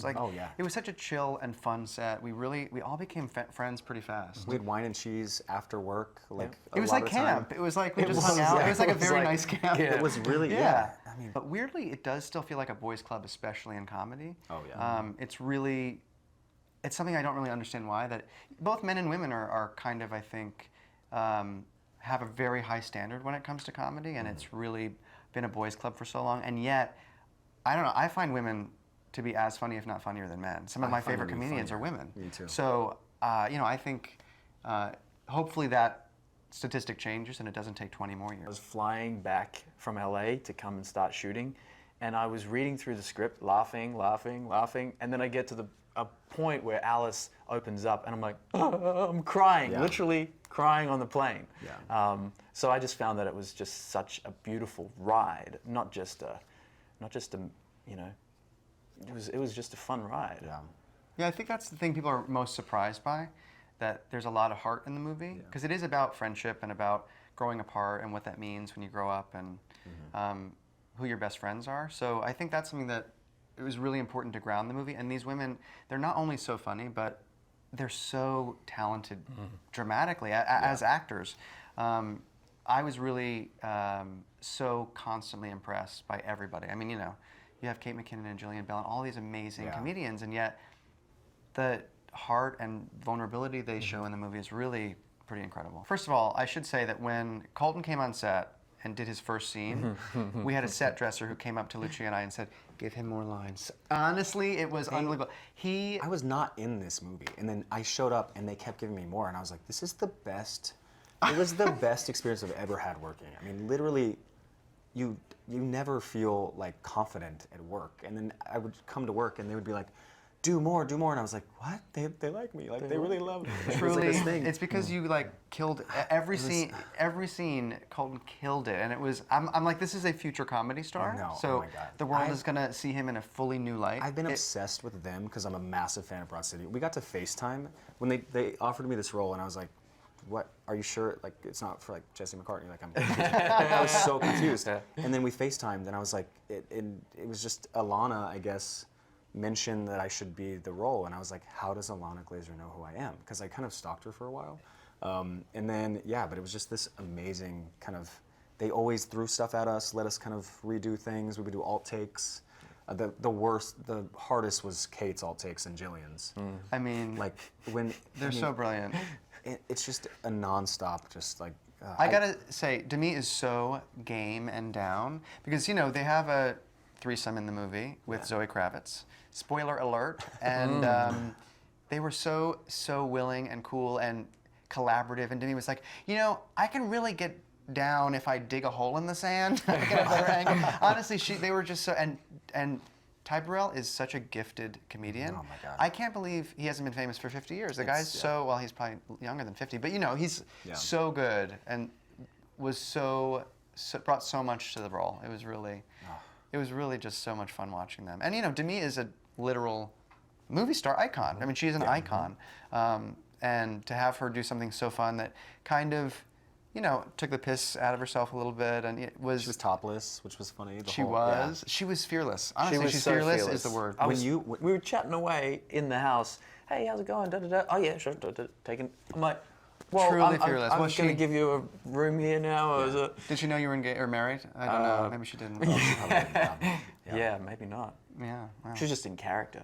cast. Like, Oh, yeah. it was such a chill and fun set. We all became friends pretty fast. We had wine and cheese after work. Like It was like camp. It was like we just hung out. It was like a very nice camp. It was really, yeah. I mean, But weirdly, it does still feel like a boys' club, especially in comedy. Oh, yeah. It's something I don't really understand why, that both men and women are kind of, I think, have a very high standard when it comes to comedy, and it's really been a boys' club for so long. And yet, I don't know, I find women to be as funny, if not funnier, than men. Some of my favorite comedians are women. Me too. So, I think hopefully that statistic changes and it doesn't take 20 more years. I was flying back from LA to come and start shooting, and I was reading through the script, laughing, and then I get to a point where Alice opens up, and I'm like, I'm crying, literally crying on the plane. Yeah. So I just found that it was just such a beautiful ride, not just a, it was just a fun ride. Yeah. Yeah, I think that's the thing people are most surprised by, that there's a lot of heart in the movie, because it is about friendship and about growing apart and what that means when you grow up and who your best friends are. So I think that's something that it was really important to ground the movie. And these women, they're not only so funny, but they're so talented dramatically as actors. I was really so constantly impressed by everybody. I mean, you have Kate McKinnon and Gillian Bell and all these amazing comedians, and yet the heart and vulnerability they show in the movie is really pretty incredible. First of all, I should say that when Colton came on set and did his first scene, we had a set dresser who came up to Lucia and I and said, give him more lines. Honestly, it was unbelievable. I was not in this movie, and then I showed up and they kept giving me more, and I was like, this is the best. It was the best experience I've ever had working. I mean, literally, you never feel like confident at work. And then I would come to work and they would be like, do more, and I was like, what? They like me, like they really love me. Truly, it was it's because you like killed every scene. Every scene, Colton killed it, and it was. I'm like, this is a future comedy star. I know, so oh my God. the world is gonna see him in a fully new light. I've been obsessed with them because I'm a massive fan of Broad City. We got to FaceTime when they offered me this role, and I was like, what, are you sure, like, it's not for like Jesse McCartney, like I was so confused. And then we FaceTimed, and I was like, it was just Alana, I guess, mentioned that I should be the role, and I was like, how does Alana Glazer know who I am? Because I kind of stalked her for a while. And then, but it was just this amazing kind of, they always threw stuff at us, let us kind of redo things. We would do alt takes. The hardest was Kate's alt takes and Jillian's. I mean, like when they're so brilliant. It's just a nonstop, just like. I gotta say, Demi is so game and down because they have a threesome in the movie with Zoe Kravitz. Spoiler alert! And they were so willing and cool and collaborative. And Demi was like, I can really get down if I dig a hole in the sand. Honestly, they were just so and Ty Burrell is such a gifted comedian. Oh my God. I can't believe he hasn't been famous for 50 years. The guy's he's probably younger than 50, but he's so good and was brought so much to the role. It was really just so much fun watching them. And Demi is a literal movie star icon. I mean, she's an icon. And to have her do something so fun that kind of took the piss out of herself a little bit, and it was. She was topless, which was funny. She was fearless. Honestly, she's so fearless is the word. We were chatting away in the house. Hey, how's it going? Da, da, da. Oh yeah, sure. Taking. I'm like, well, truly fearless. I'm going to give you a room here now. Or is it? Did she know you were engaged or married? I don't know. Maybe she didn't. Yeah, maybe not. Yeah. Wow. She's just in character.